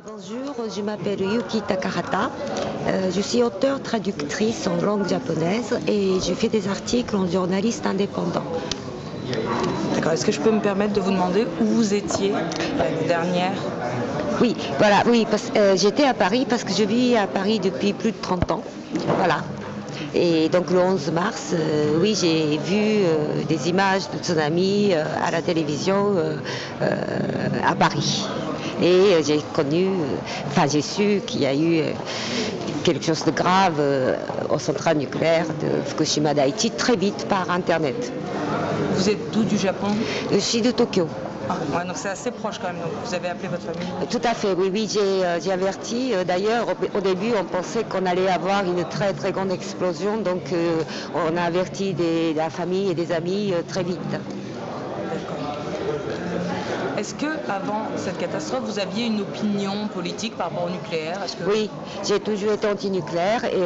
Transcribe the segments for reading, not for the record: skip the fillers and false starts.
Oui, bonjour, je m'appelle Yuki Takahata. Je suis auteure traductrice en langue japonaise et je fais des articles en journaliste indépendant. D'accord, est-ce que je peux me permettre de vous demander où vous étiez l'année dernière? Oui, voilà, oui, j'étais à Paris parce que je vis à Paris depuis plus de 30 ans. Voilà. Et donc le 11 mars, oui, j'ai vu des images de tsunami à la télévision à Paris. Et j'ai su qu'il y a eu quelque chose de grave aux centrales nucléaires de Fukushima Daiichi très vite par Internet. Vous êtes d'où du Japon? Je suis de Tokyo. Ah, ouais, donc c'est assez proche quand même, donc vous avez appelé votre famille? Tout à fait, oui, j'ai averti. D'ailleurs, au début, on pensait qu'on allait avoir une très très grande explosion, donc on a averti la famille et des amis très vite. Est-ce que avant cette catastrophe, vous aviez une opinion politique par rapport au nucléaire? Oui, j'ai toujours été anti-nucléaire et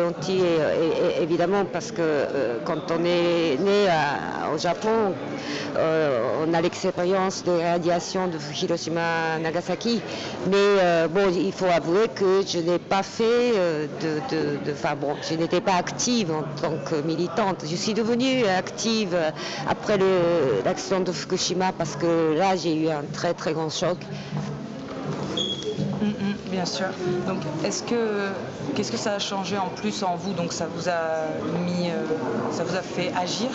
évidemment parce que quand on est né au Japon, on a l'expérience de radiation de Hiroshima, Nagasaki, mais bon, il faut avouer que je n'ai pas fait je n'étais pas active en tant que militante. Je suis devenue active après l'accident de Fukushima parce que là j'ai eu un très très grand choc. Bien sûr. Donc, qu'est-ce que ça a changé en plus en vous? Donc, ça vous a fait agir?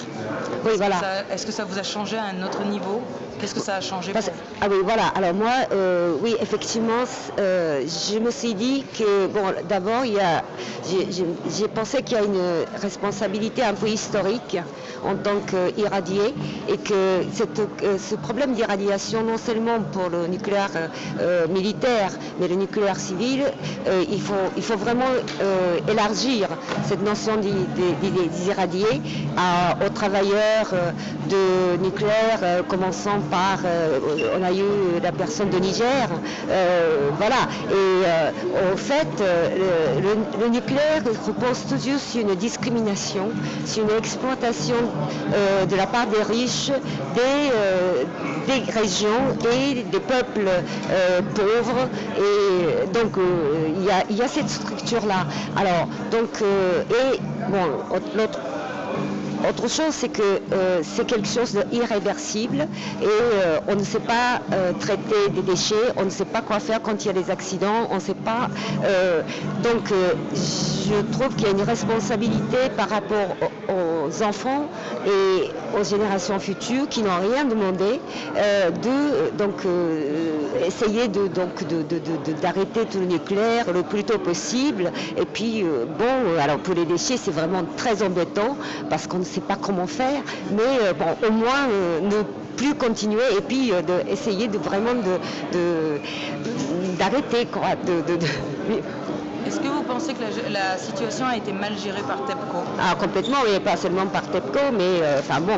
Oui, voilà. Est-ce que ça vous a changé à un autre niveau? Qu'est-ce que ça a changé pour vous? Ah oui, voilà. Alors moi, oui, effectivement, je me suis dit que, bon, d'abord, j'ai pensé qu'il y a une responsabilité un peu historique en tant qu'irradié et que ce problème d'irradiation, non seulement pour le nucléaire militaire, mais le nucléaire civil, il faut vraiment élargir cette notion d'irradiés aux travailleurs de nucléaire, commençant par, on a eu la personne de Niger, voilà. Et en fait, le nucléaire repose toujours sur une discrimination, sur une exploitation de la part des riches, des régions et des peuples pauvres. Et donc il y a cette structure-là. Alors donc autre chose, c'est que c'est quelque chose d'irréversible et on ne sait pas traiter des déchets, on ne sait pas quoi faire quand il y a des accidents, on ne sait pas. Je trouve qu'il y a une responsabilité par rapport aux enfants et aux générations futures qui n'ont rien demandé essayer d'arrêter tout le nucléaire le plus tôt possible. Et puis alors pour les déchets, c'est vraiment très embêtant parce qu'on ne sait pas comment faire, mais au moins ne plus continuer et puis essayer d'arrêter quoi. Est-ce que vous pensez que la situation a été mal gérée par TEPCO? Ah, complètement, oui, pas seulement par TEPCO, mais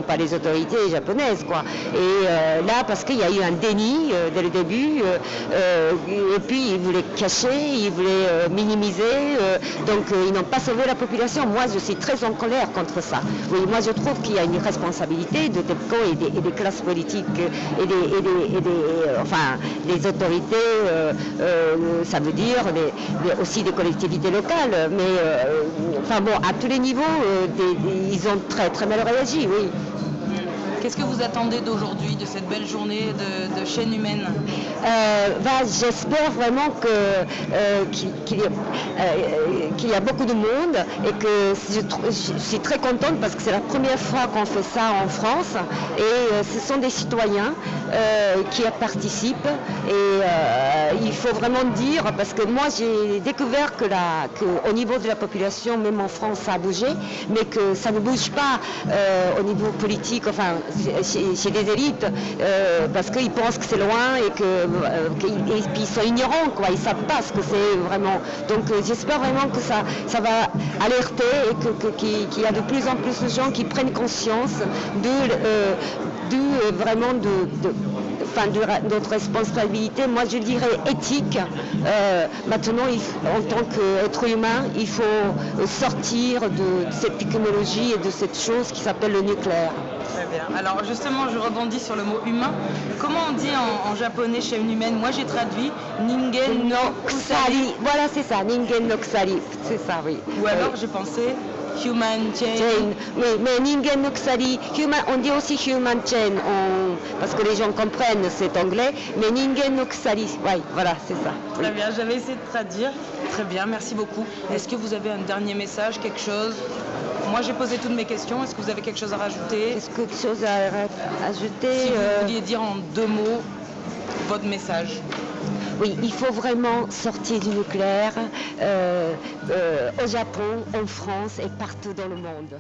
pas les autorités japonaises, quoi. Et là, parce qu'il y a eu un déni dès le début, et puis ils voulaient cacher, ils voulaient minimiser, donc ils n'ont pas sauvé la population. Moi, je suis très en colère contre ça. Oui, moi, je trouve qu'il y a une responsabilité de TEPCO et des classes politiques et des autorités, ça veut dire aussi des collectivités locales, mais à tous les niveaux, ils ont très très mal réagi, oui. Qu'est-ce que vous attendez d'aujourd'hui, de cette belle journée de chaîne humaine? J'espère vraiment qu'il y a beaucoup de monde et que je suis très contente parce que c'est la première fois qu'on fait ça en France et ce sont des citoyens qui participent et il faut vraiment dire, parce que moi j'ai découvert qu'au niveau de la population, même en France, ça a bougé, mais que ça ne bouge pas au niveau politique, chez des élites, parce qu'ils pensent que c'est loin et puis ils sont ignorants, quoi. Ils ne savent pas ce que c'est vraiment. Donc j'espère vraiment que ça va alerter et qu'il y a de plus en plus de gens qui prennent conscience enfin, notre responsabilité, moi je dirais éthique. Maintenant, en tant qu'être humain, il faut sortir de cette technologie et de cette chose qui s'appelle le nucléaire. Très bien. Alors justement, je rebondis sur le mot humain. Comment on dit en japonais chez une humaine? Moi j'ai traduit Ningen no Kusari. Voilà, c'est ça, Ningen no Kusari, c'est ça, oui. Ou alors j'ai pensé Human Chain. Oui, mais Ningen no Kusari, on dit aussi Human Chain, parce que les gens comprennent cet anglais, mais Ningen no Kusari, oui, voilà, c'est ça. Très bien, j'avais essayé de traduire. Très bien, merci beaucoup. Est-ce que vous avez un dernier message, quelque chose? Moi j'ai posé toutes mes questions, est-ce que vous avez quelque chose à rajouter? Est-ce que quelque chose à ajouter? Si vous vouliez dire en 2 mots votre message. Oui, il faut vraiment sortir du nucléaire au Japon, en France et partout dans le monde.